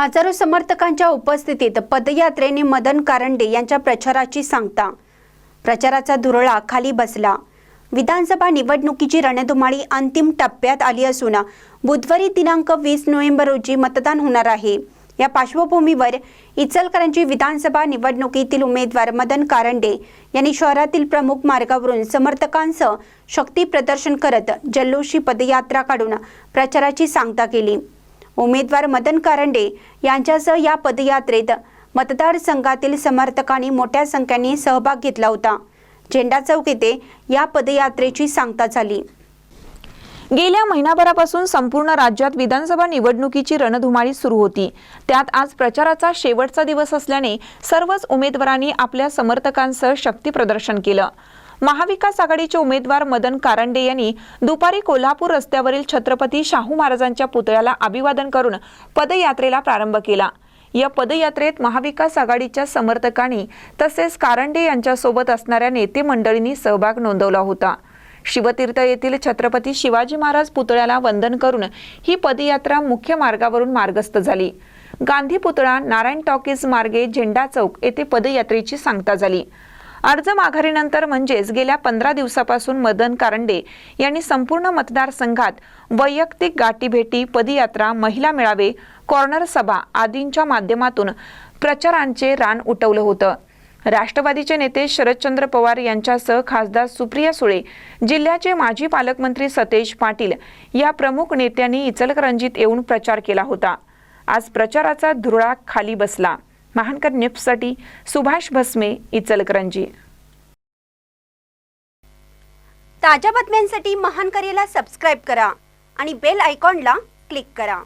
हजारो समर्थकांच्या उपस्थितीत पदयात्रेने मदन कारंडे यांच्या प्रचाराची सांगता। प्रचाराचा धुरळा खाली बसला। विधानसभा निवडणुकीची रणधुमाळी अंतिम टप्प्यात आली असून बुधवारी दिनांक 20 नोव्हेंबर रोजी मतदान होणार आहे। या पार्श्वभूमीवर इचलकरंजी विधानसभा निवडणुकीतील उमेदवार मदन कारंडे यांनी शहरातील प्रमुख मार्गावरून समर्थकांसह शक्ती प्रदर्शन करत जल्लोषी पदयात्रा काढून प्रचाराची सांगता केली। उमेदवार मदन कारंडे यांच्यासह या पदयात्रेत मतदारसंघातील समर्थकांनी मोठ्या संख्येने सहभाग घेतला होता। झेंडा चौक येथे या पदयात्रेची सांगता झाली। गेल्या महिनाभरापासून संपूर्ण राज्यात विधानसभा निवडणुकीची रणधुमाळी सुरू होती। त्यात आज प्रचाराचा शेवटचा दिवस असल्याने सर्वच उमेदवारांनी आपल्या समर्थकांसह शक्ती प्रदर्शन केलं। महाविकास आघाडीचे उमेदवार मदन कारंडे यांनी दुपारी कोल्हापूर रस्त्यावरील छत्रपती शाहू महाराजांच्या पुतळ्याला अभिवादन करून पदयात्रेला प्रारंभ केला। या पदयात्रेत महाविकास आघाडीच्या समर्थकांनी तसेच कारंडे यांच्यासोबत असणाऱ्या नेते मंडळींनी सहभाग नोंदवला होता। शिवतीर्थ येथील छत्रपती शिवाजी महाराज पुतळ्याला वंदन करून ही पदयात्रा मुख्य मार्गावरून मार्गस्थ झाली। गांधी पुतळा, नारायण टॉकीज मार्गे झेंडा चौक येथे पदयात्रेची सांगता झाली। अर्ज माघारीनंतर म्हणजेच गेल्या 15 दिवसापासून मदन कारंडे यांनी संपूर्ण मतदारसंघात वैयक्तिक गाठीभेटी, पदयात्रा, महिला मेळावे, कॉर्नर सभा आदींच्या माध्यमातून प्रचारांचे रान उठवलं होतं। राष्ट्रवादीचे नेते शरदचंद्र पवार यांच्यासह खासदार सुप्रिया सुळे, जिल्ह्याचे माजी पालकमंत्री सतेज पाटील या प्रमुख नेत्यांनी इचलकरंजीत येऊन प्रचार केला होता। आज प्रचाराचा धुरळा खाली बसला। महानकर न्यूजसाठी सुभाष भस्मे, इचलकरंजी। ताज्या बातम्यांसाठी महानकरला सबस्क्राइब करा आणि बेल आयकॉनला क्लिक करा।